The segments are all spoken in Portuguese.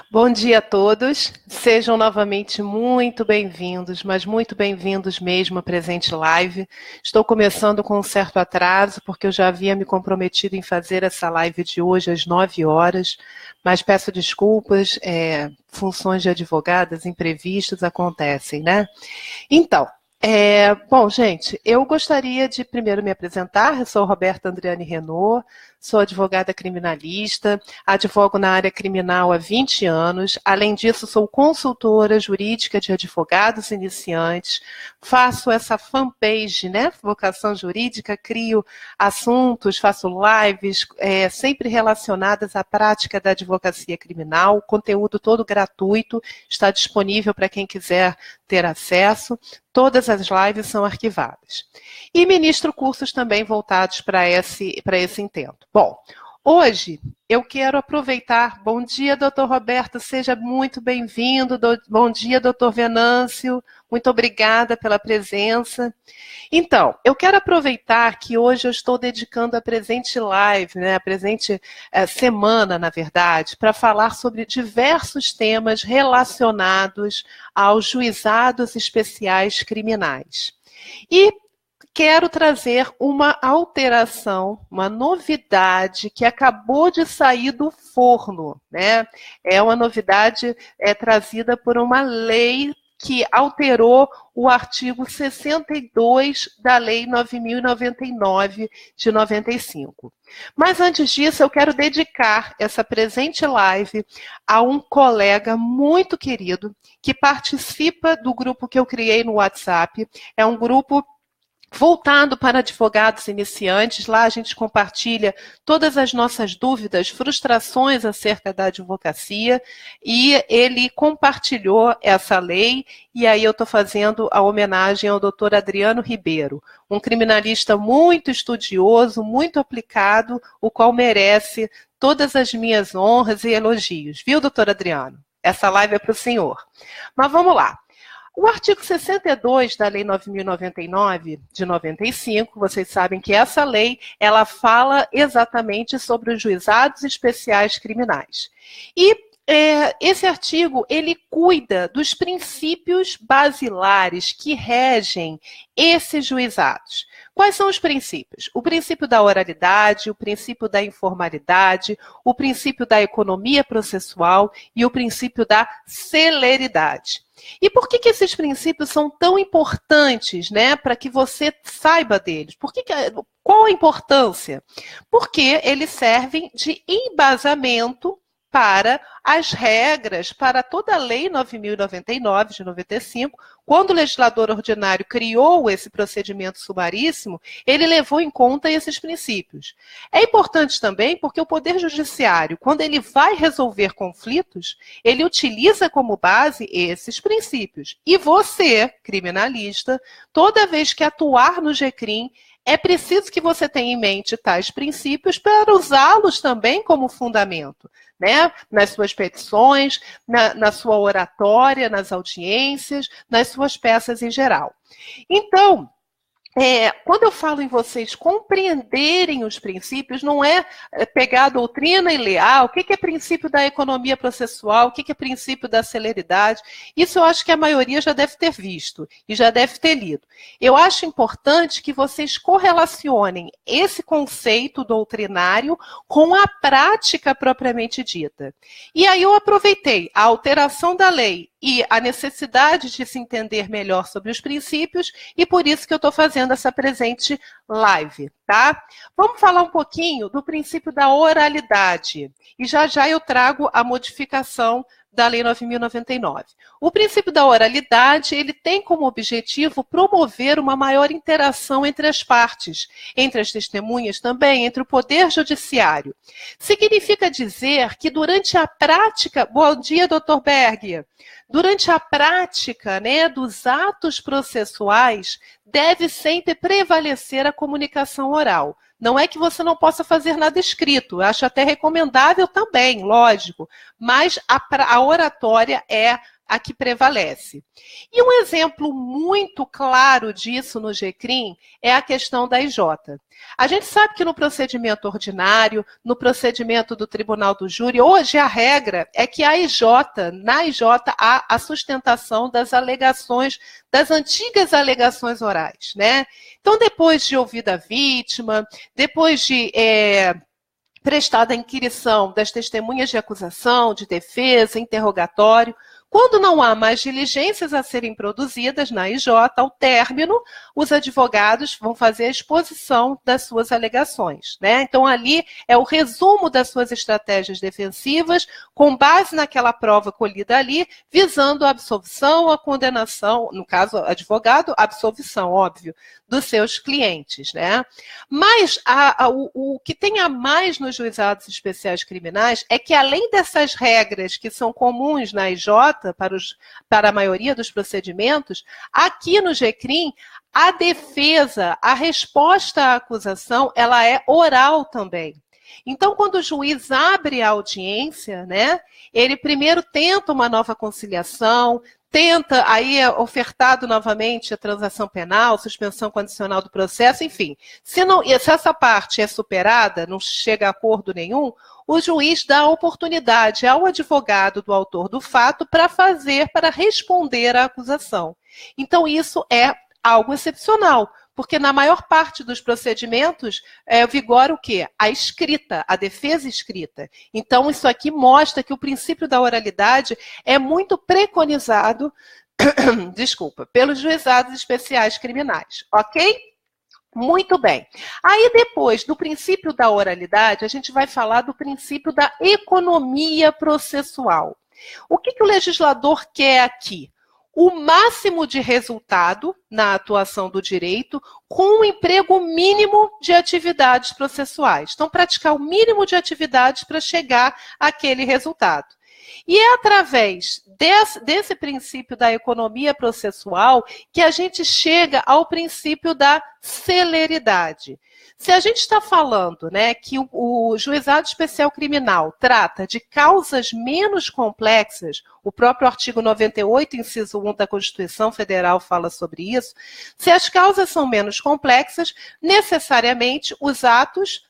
Bom dia a todos, sejam novamente muito bem-vindos, mas muito bem-vindos mesmo à presente live. Estou começando com um certo atraso, porque eu já havia me comprometido em fazer essa live de hoje às 9 horas, mas peço desculpas, funções de advogadas imprevistas acontecem, né? Então, bom, gente, eu gostaria de primeiro me apresentar. Eu sou Roberta Andriane Renault, sou advogada criminalista, advogo na área criminal há 20 anos. Além disso, sou consultora jurídica de advogados iniciantes, faço essa fanpage, né, Vocação Jurídica, crio assuntos, faço lives, sempre relacionadas à prática da advocacia criminal, conteúdo todo gratuito, está disponível para quem quiser ter acesso. Todas as lives são arquivadas. E ministro cursos também voltados para esse intento. Bom, hoje eu quero aproveitar. Bom dia, doutor Roberto, seja muito bem-vindo. Bom dia, doutor Venâncio, muito obrigada pela presença. Então, eu quero aproveitar que hoje eu estou dedicando a presente live, né, a presente semana, na verdade, para falar sobre diversos temas relacionados aos juizados especiais criminais. E quero trazer uma alteração, uma novidade que acabou de sair do forno, né? É uma novidade trazida por uma lei que alterou o artigo 62 da Lei 9.099 de 95. Mas antes disso, eu quero dedicar essa presente live a um colega muito querido que participa do grupo que eu criei no WhatsApp. É um grupo voltado para advogados iniciantes. Lá a gente compartilha todas as nossas dúvidas, frustrações acerca da advocacia, e ele compartilhou essa lei, e aí eu estou fazendo a homenagem ao doutor Adriano Ribeiro, um criminalista muito estudioso, muito aplicado, o qual merece todas as minhas honras e elogios. Viu, doutor Adriano? Essa live é para o senhor. Mas vamos lá. O artigo 62 da Lei 9.099, de 95, vocês sabem que essa lei, ela fala exatamente sobre os juizados especiais criminais. E esse artigo, ele cuida dos princípios basilares que regem esses juizados. Quais são os princípios? O princípio da oralidade, o princípio da informalidade, o princípio da economia processual e o princípio da celeridade. E por que esses princípios são tão importantes, né, para que você saiba deles? Qual a importância? Porque eles servem de embasamento para as regras, para toda a Lei 9.099 de 95, quando o legislador ordinário criou esse procedimento sumaríssimo, ele levou em conta esses princípios. É importante também porque o Poder Judiciário, quando ele vai resolver conflitos, ele utiliza como base esses princípios. E você, criminalista, toda vez que atuar no GCRIM, é preciso que você tenha em mente tais princípios para usá-los também como fundamento, né? Nas suas petições, na sua oratória, nas audiências, nas suas peças em geral. Então, quando eu falo em vocês compreenderem os princípios, não é pegar a doutrina e ler, o que é princípio da economia processual, o que é princípio da celeridade. Isso eu acho que a maioria já deve ter visto e já deve ter lido. Eu acho importante que vocês correlacionem esse conceito doutrinário com a prática propriamente dita. E aí eu aproveitei a alteração da lei e a necessidade de se entender melhor sobre os princípios, e por isso que eu estou fazendo essa presente live, tá? Vamos falar um pouquinho do princípio da oralidade, e já eu trago a modificação da Lei 9.099. O princípio da oralidade, ele tem como objetivo promover uma maior interação entre as partes, entre as testemunhas também, entre o Poder Judiciário. Significa dizer que durante a prática... Bom dia, doutor Berg. Durante a prática, né, dos atos processuais, deve sempre prevalecer a comunicação oral. Não é que você não possa fazer nada escrito, eu acho até recomendável também, lógico, mas a oratória é a que prevalece. E um exemplo muito claro disso no GCRIM é a questão da IJ. A gente sabe que no procedimento ordinário, no procedimento do Tribunal do Júri, hoje a regra é que na IJ há a sustentação das alegações, das antigas alegações orais, né? Então, depois de ouvida a vítima, depois de prestada a inquirição das testemunhas de acusação, de defesa, interrogatório, quando não há mais diligências a serem produzidas na IJ, ao término, os advogados vão fazer a exposição das suas alegações, né? Então, ali é o resumo das suas estratégias defensivas, com base naquela prova colhida ali, visando a absolvição, a condenação, no caso, advogado, a absolvição, óbvio, dos seus clientes, né? Mas o que tem a mais nos juizados especiais criminais é que, além dessas regras que são comuns na IJ, para a maioria dos procedimentos, aqui no GCRIM, a defesa, a resposta à acusação, ela é oral também. Então, quando o juiz abre a audiência, né, ele primeiro tenta uma nova conciliação, tenta, aí é ofertado novamente a transação penal, suspensão condicional do processo, enfim. Se essa parte é superada, não chega a acordo nenhum, o juiz dá a oportunidade ao advogado do autor do fato para responder à acusação. Então, isso é algo excepcional, porque na maior parte dos procedimentos vigora o quê? A escrita, a defesa escrita. Então, isso aqui mostra que o princípio da oralidade é muito preconizado, pelos juizados especiais criminais, ok? Muito bem. Aí, depois do princípio da oralidade, a gente vai falar do princípio da economia processual. O que o legislador quer aqui? O máximo de resultado na atuação do direito com um emprego mínimo de atividades processuais. Então, praticar o mínimo de atividades para chegar àquele resultado. E é através desse princípio da economia processual que a gente chega ao princípio da celeridade. Se a gente está falando, né, que o juizado especial criminal trata de causas menos complexas, o próprio artigo 98, inciso 1 da Constituição Federal fala sobre isso, se as causas são menos complexas, necessariamente os atos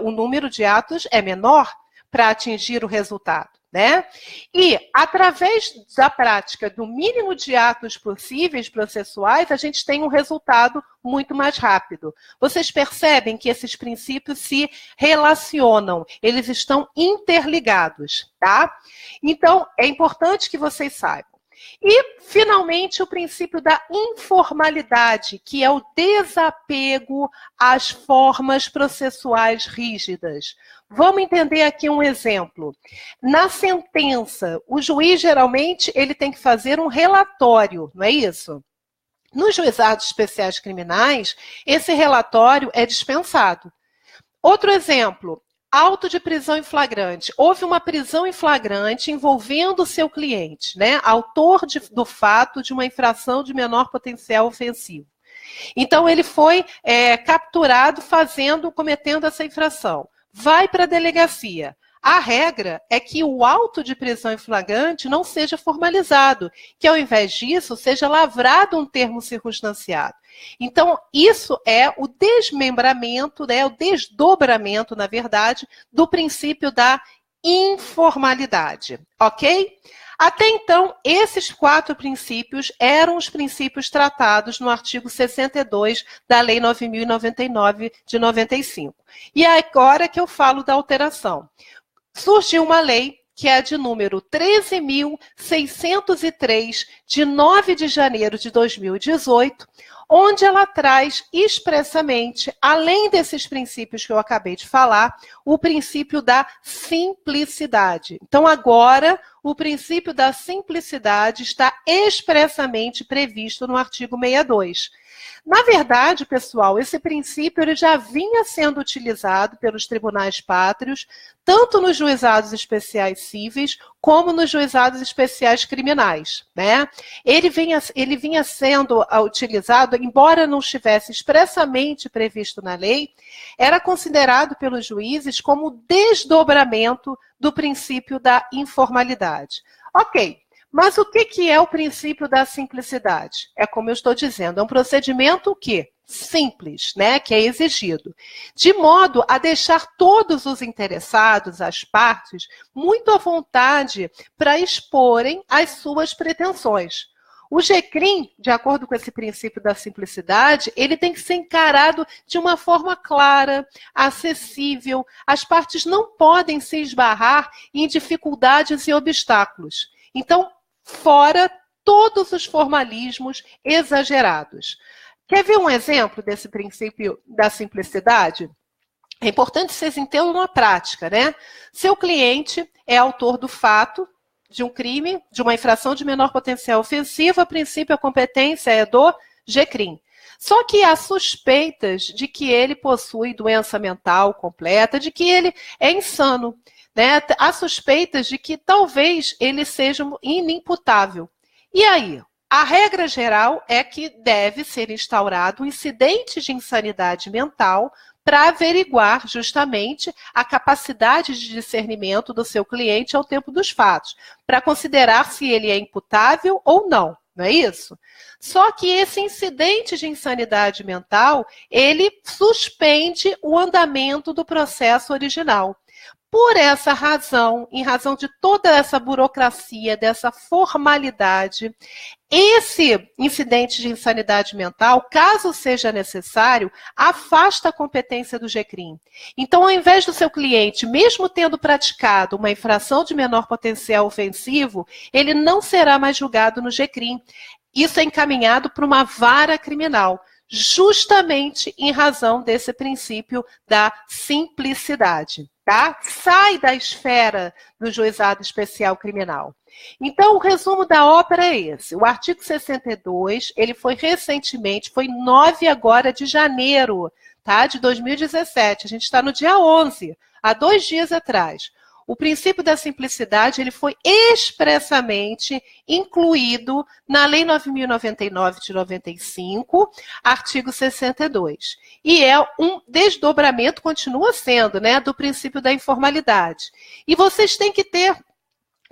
o número de atos é menor para atingir o resultado. Né? E, através da prática do mínimo de atos possíveis processuais, a gente tem um resultado muito mais rápido. Vocês percebem que esses princípios se relacionam, eles estão interligados, tá? Então, é importante que vocês saibam. E, finalmente, o princípio da informalidade, que é o desapego às formas processuais rígidas. Vamos entender aqui um exemplo. Na sentença, o juiz, geralmente, ele tem que fazer um relatório, não é isso? Nos juizados especiais criminais, esse relatório é dispensado. Outro exemplo. Auto de prisão em flagrante. Houve uma prisão em flagrante envolvendo o seu cliente, né? Autor do fato de uma infração de menor potencial ofensivo. Então, ele foi capturado cometendo essa infração. Vai para a delegacia. A regra é que o auto de prisão em flagrante não seja formalizado, que ao invés disso seja lavrado um termo circunstanciado. Então, isso é o desmembramento, né, o desdobramento, na verdade, do princípio da informalidade, ok? Até então, esses 4 princípios eram os princípios tratados no artigo 62 da Lei 9.099 de 95. E é agora que eu falo da alteração. Surgiu uma lei que é a de número 13.603, de 9 de janeiro de 2018, onde ela traz expressamente, além desses princípios que eu acabei de falar, o princípio da simplicidade. Então, agora, o princípio da simplicidade está expressamente previsto no artigo 62. Na verdade, pessoal, esse princípio ele já vinha sendo utilizado pelos tribunais pátrios, tanto nos juizados especiais cíveis, como nos juizados especiais criminais, né? Ele vinha sendo utilizado, embora não estivesse expressamente previsto na lei, era considerado pelos juízes como desdobramento do princípio da informalidade. Ok. Mas o que é o princípio da simplicidade? É como eu estou dizendo, é um procedimento que simples, né, que é exigido, de modo a deixar todos os interessados, as partes, muito à vontade para exporem as suas pretensões. O GCRIM, de acordo com esse princípio da simplicidade, ele tem que ser encarado de uma forma clara, acessível. As partes não podem se esbarrar em dificuldades e obstáculos. Então, fora todos os formalismos exagerados. Quer ver um exemplo desse princípio da simplicidade? É importante vocês entendam na prática, né? Seu cliente é autor do fato de um crime, de uma infração de menor potencial ofensivo, a princípio a competência é do GCRIM. Só que há suspeitas de que ele possui doença mental completa, de que ele é insano, né? Há suspeitas de que talvez ele seja inimputável. E aí? A regra geral é que deve ser instaurado um incidente de insanidade mental para averiguar justamente a capacidade de discernimento do seu cliente ao tempo dos fatos, para considerar se ele é imputável ou não, não é isso? Só que esse incidente de insanidade mental, ele suspende o andamento do processo original. Por essa razão, em razão de toda essa burocracia, dessa formalidade, esse incidente de insanidade mental, caso seja necessário, afasta a competência do GCRIM. Então, ao invés do seu cliente, mesmo tendo praticado uma infração de menor potencial ofensivo, ele não será mais julgado no GCRIM. Isso é encaminhado para uma vara criminal, justamente em razão desse princípio da simplicidade. Tá? Sai da esfera do juizado especial criminal. Então, o resumo da ópera é esse. O artigo 62, ele foi recentemente, foi 9 agora de janeiro, tá? De 2017. A gente está no dia 11, há 2 dias atrás. O princípio da simplicidade, ele foi expressamente incluído na Lei 9.099 de 95, artigo 62. E é um desdobramento, continua sendo, né, do princípio da informalidade. E vocês têm que ter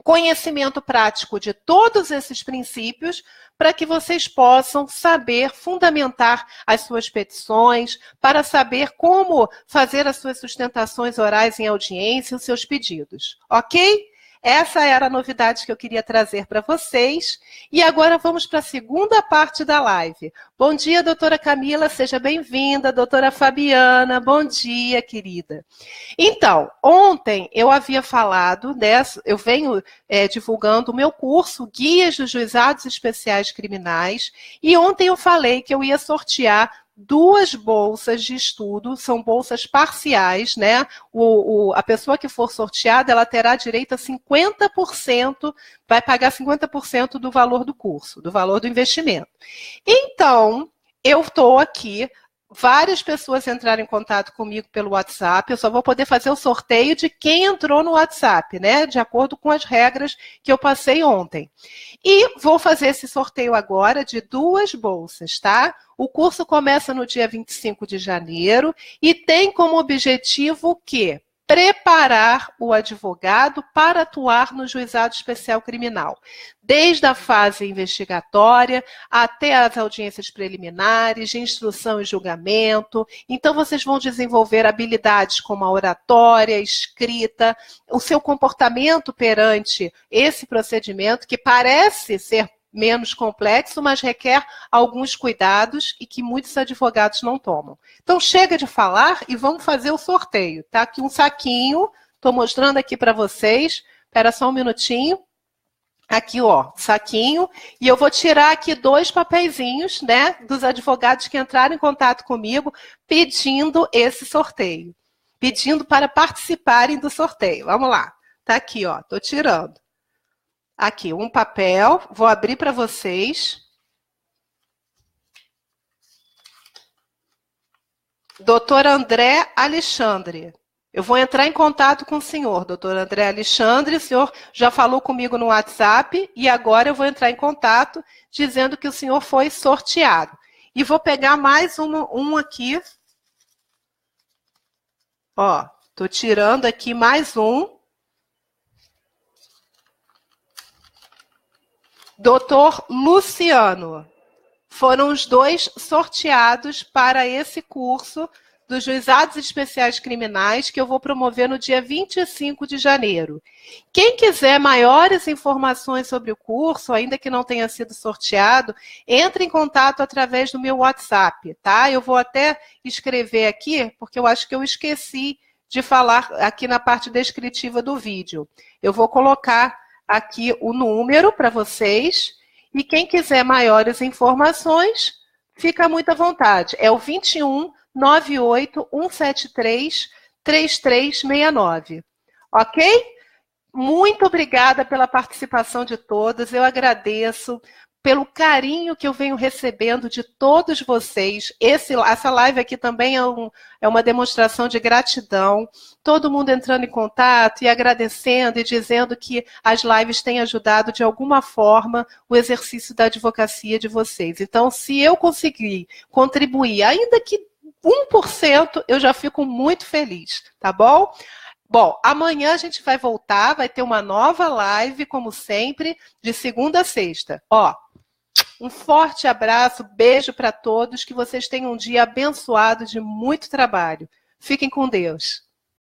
conhecimento prático de todos esses princípios para que vocês possam saber fundamentar as suas petições, para saber como fazer as suas sustentações orais em audiência, os seus pedidos, ok? Essa era a novidade que eu queria trazer para vocês. E agora vamos para a segunda parte da live. Bom dia, doutora Camila, seja bem-vinda. Doutora Fabiana, bom dia, querida. Então, ontem eu havia falado, eu venho divulgando o meu curso, Guias dos Juizados Especiais Criminais, e ontem eu falei que eu ia sortear 2 bolsas de estudo, são bolsas parciais, né? A pessoa que for sorteada, ela terá direito a 50%, vai pagar 50% do valor do curso, do valor do investimento. Então, eu estou aqui, várias pessoas entraram em contato comigo pelo WhatsApp, eu só vou poder fazer o sorteio de quem entrou no WhatsApp, né? De acordo com as regras que eu passei ontem. E vou fazer esse sorteio agora de 2 bolsas, tá? O curso começa no dia 25 de janeiro e tem como objetivo o quê? Preparar o advogado para atuar no juizado especial criminal, desde a fase investigatória até as audiências preliminares, de instrução e julgamento. Então, vocês vão desenvolver habilidades como a oratória, a escrita, o seu comportamento perante esse procedimento, que parece ser menos complexo, mas requer alguns cuidados e que muitos advogados não tomam. Então, chega de falar e vamos fazer o sorteio. Tá aqui um saquinho, estou mostrando aqui para vocês. Espera só um minutinho. Aqui, ó, saquinho. E eu vou tirar aqui 2 papeizinhos, né, dos advogados que entraram em contato comigo pedindo esse sorteio. Pedindo para participarem do sorteio. Vamos lá. Tá aqui, ó, estou tirando. Aqui, um papel, vou abrir para vocês. Doutor André Alexandre. Eu vou entrar em contato com o senhor, doutor André Alexandre. O senhor já falou comigo no WhatsApp e agora eu vou entrar em contato dizendo que o senhor foi sorteado. E vou pegar mais um aqui. Ó, estou tirando aqui mais um. Doutor Luciano. Foram os 2 sorteados para esse curso dos Juizados Especiais Criminais que eu vou promover no dia 25 de janeiro. Quem quiser maiores informações sobre o curso, ainda que não tenha sido sorteado, entre em contato através do meu WhatsApp, tá? Eu vou até escrever aqui, porque eu acho que eu esqueci de falar aqui na parte descritiva do vídeo. Eu vou colocar aqui o número para vocês, e quem quiser maiores informações, fica muito à vontade. É o 21 98 173 3369. Ok? Muito obrigada pela participação de todos. Eu agradeço pelo carinho que eu venho recebendo de todos vocês. Essa live aqui também é uma demonstração de gratidão. Todo mundo entrando em contato e agradecendo e dizendo que as lives têm ajudado de alguma forma o exercício da advocacia de vocês. Então, se eu conseguir contribuir, ainda que 1%, eu já fico muito feliz, tá bom? Bom, amanhã a gente vai voltar, vai ter uma nova live, como sempre, de segunda a sexta. Ó, um forte abraço, beijo para todos, que vocês tenham um dia abençoado de muito trabalho. Fiquem com Deus.